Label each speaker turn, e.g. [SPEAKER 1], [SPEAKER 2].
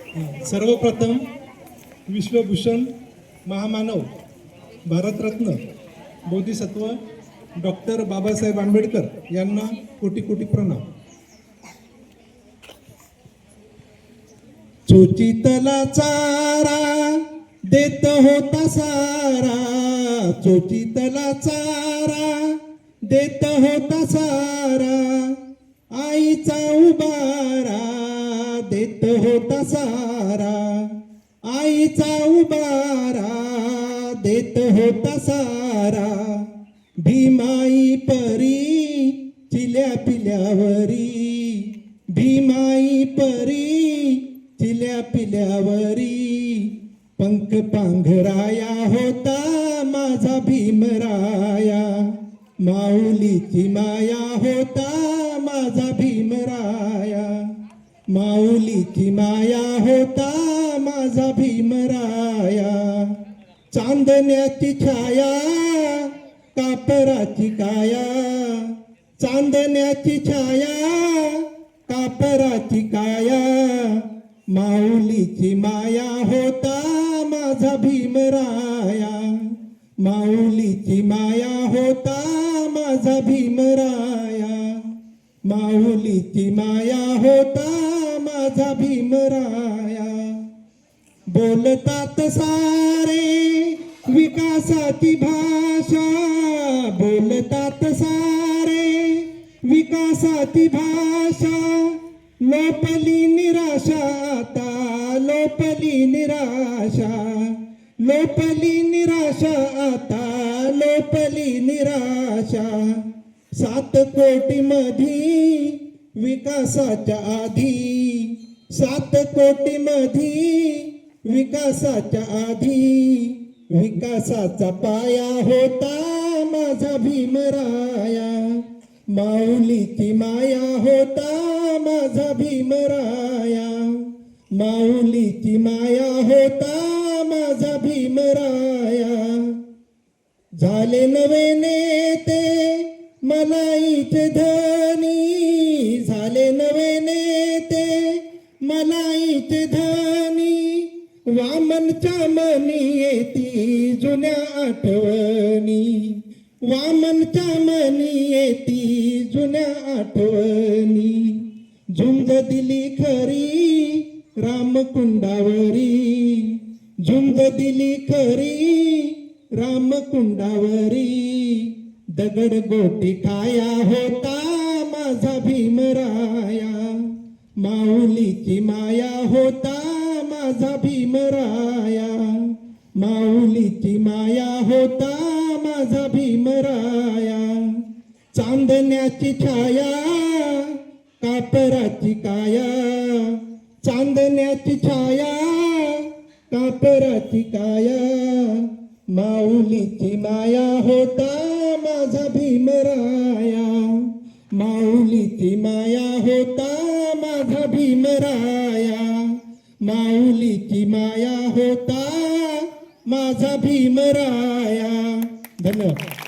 [SPEAKER 1] सर्वप्रथम विश्वभूषण महामानव भारतरत्न बोधिसत्व डॉक्टर बाबासाहेब आंबेडकर यांना कोटी कोटी प्रणाम। चोचीतला चारा देत होता सारा, चोचीतला चारा देत होता सारा, आईचा उबारा देत होता सारा, आईचा उबारा देत होता सारा। भीमाई परी चिल्या पिल्यावरी, भीमाई परी चिल्या पिल्यावरी, पंख पांघराया होता माझा भीमराया, माऊलीची माया होता माझा भीमराया, माऊलीची माया होता माझा भीमराया। चांदण्याची छाया कापराची काया, चांदण्याची छाया कापराची काया, माऊलीची माया होता माझा भीमराया, माऊलीची माया होता माझा भीमराया, माऊलीची माया होता माझा भीमराया। बोलतात सारे विकासाची भाषा, बोलतात सारे विकासाची भाषा, लोपली निराशा आता, लोपली निराशा, लोपली निराशा आता, लोपली निराशा। 7 कोटी मधी विकासाच्या आधी, 7 कोटी मधी विकासाच्या आधी, विकासाचा पाया होता माझा भीमराया, माऊलीची माया होता माझा भीमराया, माऊलीची माया होता माझा भीमराया। झाले नवे नेते मलाईचे धनी, झाले नवे नेते मलाईचे धनी, वामनच्या मनी येती जुन्या आठवणी, वामनच्या मनी येती जुन्या आठवणी। झुंज दिली खरी रामकुंडावरी, झुंज दिली खरी रामकुंडावरी, दगड गोटी खाया होता माझा भीमराया, माऊलीची माया होता माझा भीमराया, माऊलीची माया होता माझा भीमराया। चांदण्याची छाया कापराची काया, चांदण्याची छाया कापराची काया, माऊलीची माया होता माझा भीमराया, माऊलीची माया होता माझा भीमराया, माऊलीची माया होता माझा भीमराया। धन्यवाद।